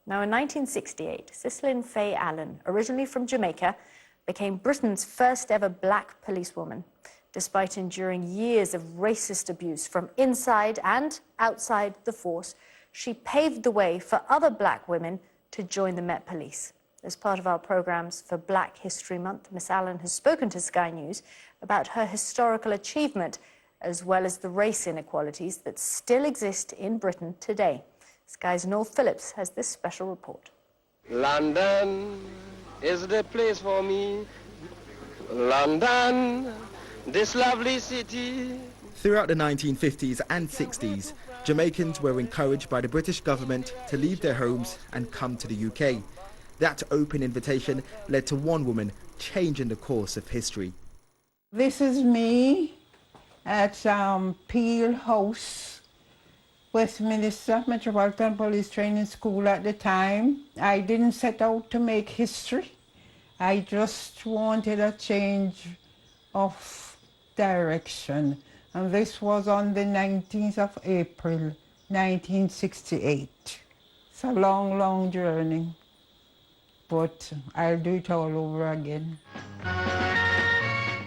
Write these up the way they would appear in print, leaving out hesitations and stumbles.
Now, in 1968, Sislin Faye Allen, originally from Jamaica, became Britain's first ever black policewoman. Despite enduring years of racist abuse from inside and outside the force, she paved the way for other black women to join the Met Police. As part of our programmes for Black History Month, Miss Allen has spoken to Sky News about her historical achievement, as well as the race inequalities that still exist in Britain today. Sky's Noel Phillips has this special report. London is the place for me. London, this lovely city. Throughout the 1950s and 60s, Jamaicans were encouraged by the British government to leave their homes and come to the UK. That open invitation led to one woman changing the course of history. This is me at Peel House, Westminster Metropolitan Police Training School at the time. I didn't set out to make history. I just wanted a change of direction. And this was on the 19th of April, 1968. It's a long, long journey, but I'll do it all over again.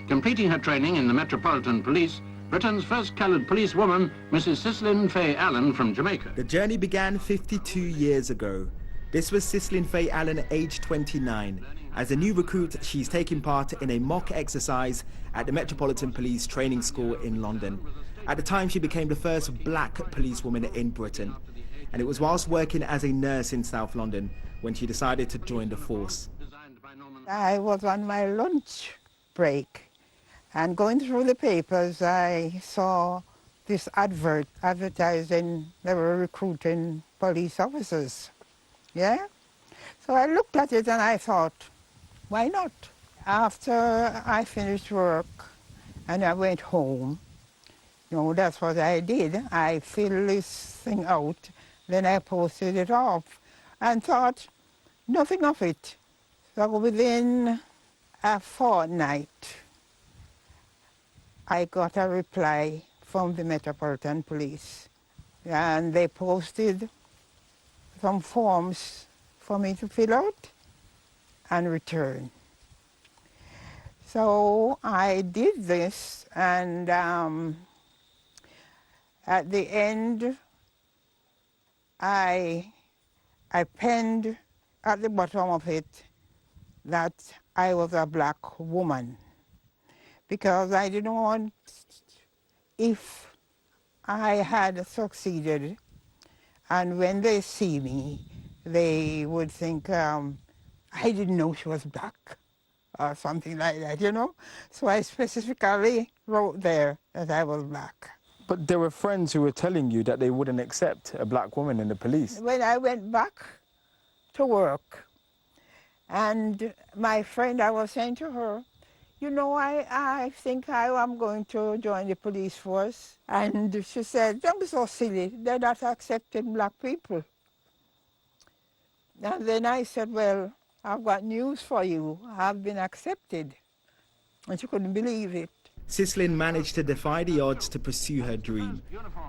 Completing her training in the Metropolitan Police, Britain's first coloured policewoman, Mrs. Sislin Faye Allen from Jamaica. The journey began 52 years ago. This was Sislin Faye Allen, aged 29. As a new recruit, she's taking part in a mock exercise at the Metropolitan Police Training School in London. At the time, she became the first black policewoman in Britain. And it was whilst working as a nurse in South London when she decided to join the force. I was on my lunch break, and going through the papers, I saw this advertising they were recruiting police officers. Yeah? So I looked at it and I thought, why not? After I finished work and I went home, you know, that's what I did. I filled this thing out, then I posted it off and thought nothing of it. So within a fortnight, I got a reply from the Metropolitan Police, and they posted some forms for me to fill out and return. So I did this, and at the end, I penned at the bottom of it that I was a black woman, because I didn't want, if I had succeeded, and when they see me, they would think I didn't know she was black, or something like that, you know? So I specifically wrote there that I was black. But there were friends who were telling you that they wouldn't accept a black woman in the police. When I went back to work, and my friend, I was saying to her, you know, I think I am going to join the police force. And she said, don't be so silly, they're not accepting black people. And then I said, well, I've got news for you, I've been accepted. And she couldn't believe it. Sislin managed to defy the odds to pursue her dream.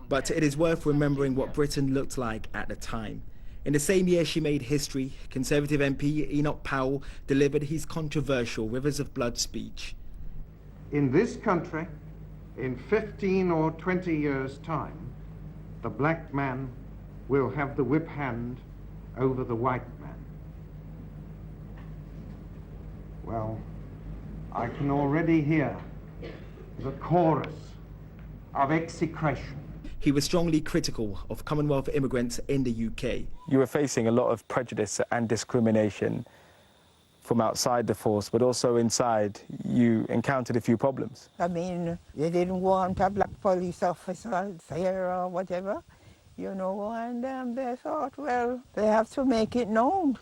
But it is worth remembering what Britain looked like at the time. In the same year she made history, Conservative MP Enoch Powell delivered his controversial Rivers of Blood speech. In this country, in 15 or 20 years' time, the black man will have the whip hand over the white man. Well, I can already hear the chorus of execration. He was strongly critical of Commonwealth immigrants in the UK. You were facing a lot of prejudice and discrimination from outside the force, but also inside you encountered a few problems. I mean, they didn't want a black police officer there or whatever, you know, and they thought, well, they have to make it known.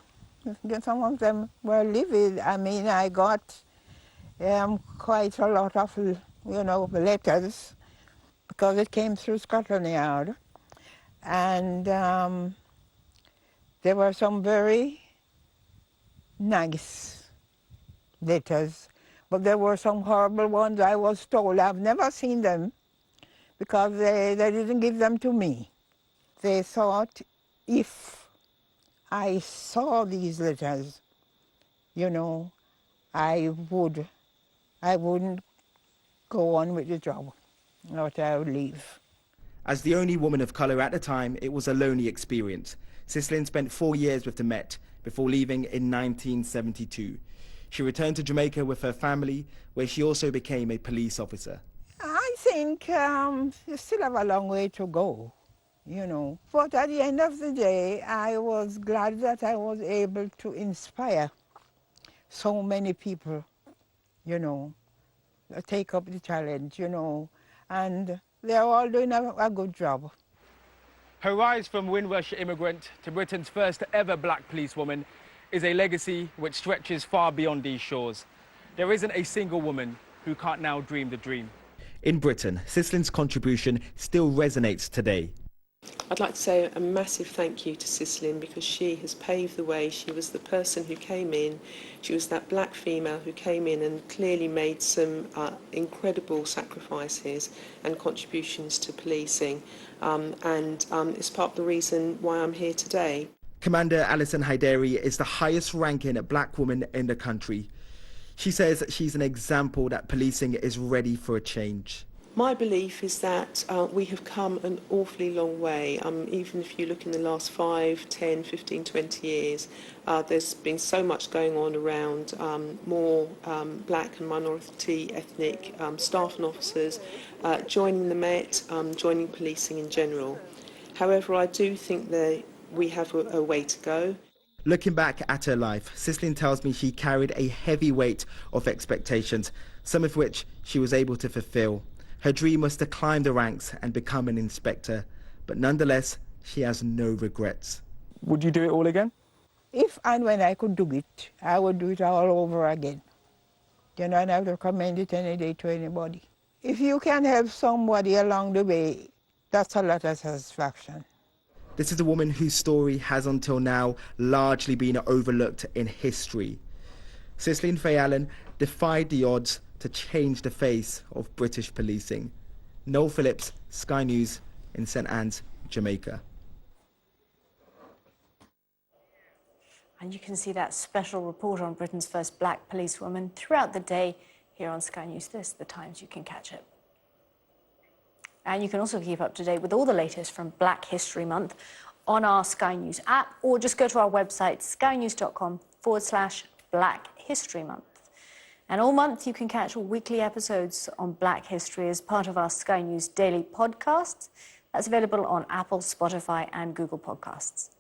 Some of them were livid. I mean, I got quite a lot of, you know, letters, because it came through Scotland Yard. And there were some very nice letters, but there were some horrible ones, I was told. I've never seen them, because they didn't give them to me. They thought if I saw these letters, you know, I wouldn't go on with the job, not I would leave. As the only woman of colour at the time, it was a lonely experience. Sislin spent 4 years with the Met before leaving in 1972. She returned to Jamaica with her family, where she also became a police officer. I think you still have a long way to go, you know. But at the end of the day, I was glad that I was able to inspire so many people, you know, take up the challenge, you know, and they're all doing a good job. Her rise from Windrush immigrant to Britain's first ever black policewoman is a legacy which stretches far beyond these shores. There isn't a single woman who can't now dream the dream. In Britain, Sislin's contribution still resonates today. I'd like to say a massive thank you to Sislin because she has paved the way. She was the person who came in. She was that black female who came in and clearly made some incredible sacrifices and contributions to policing. And it's part of the reason why I'm here today. Commander Alison Haidari is the highest ranking black woman in the country. She says she's an example that policing is ready for a change. My belief is that we have come an awfully long way. Even if you look in the last 5, 10, 15, 20 years, there's been so much going on around more black and minority ethnic staff and officers joining the Met, joining policing in general. However, I do think that we have a way to go. Looking back at her life, Sislin tells me she carried a heavy weight of expectations, some of which she was able to fulfill. Her dream was to climb the ranks and become an inspector, but nonetheless, she has no regrets. Would you do it all again? If and when I could do it, I would do it all over again. You know, and I would recommend it any day to anybody. If you can help somebody along the way, that's a lot of satisfaction. This is a woman whose story has until now largely been overlooked in history. Sislin Fay Allen defied the odds to change the face of British policing. Noel Phillips, Sky News in St Anne's, Jamaica. And you can see that special report on Britain's first black policewoman throughout the day here on Sky News. This, the times you can catch it. And you can also keep up to date with all the latest from Black History Month on our Sky News app, or just go to our website, skynews.com/Black History Month. And all month you can catch weekly episodes on Black History as part of our Sky News daily podcasts. That's available on Apple, Spotify and Google Podcasts.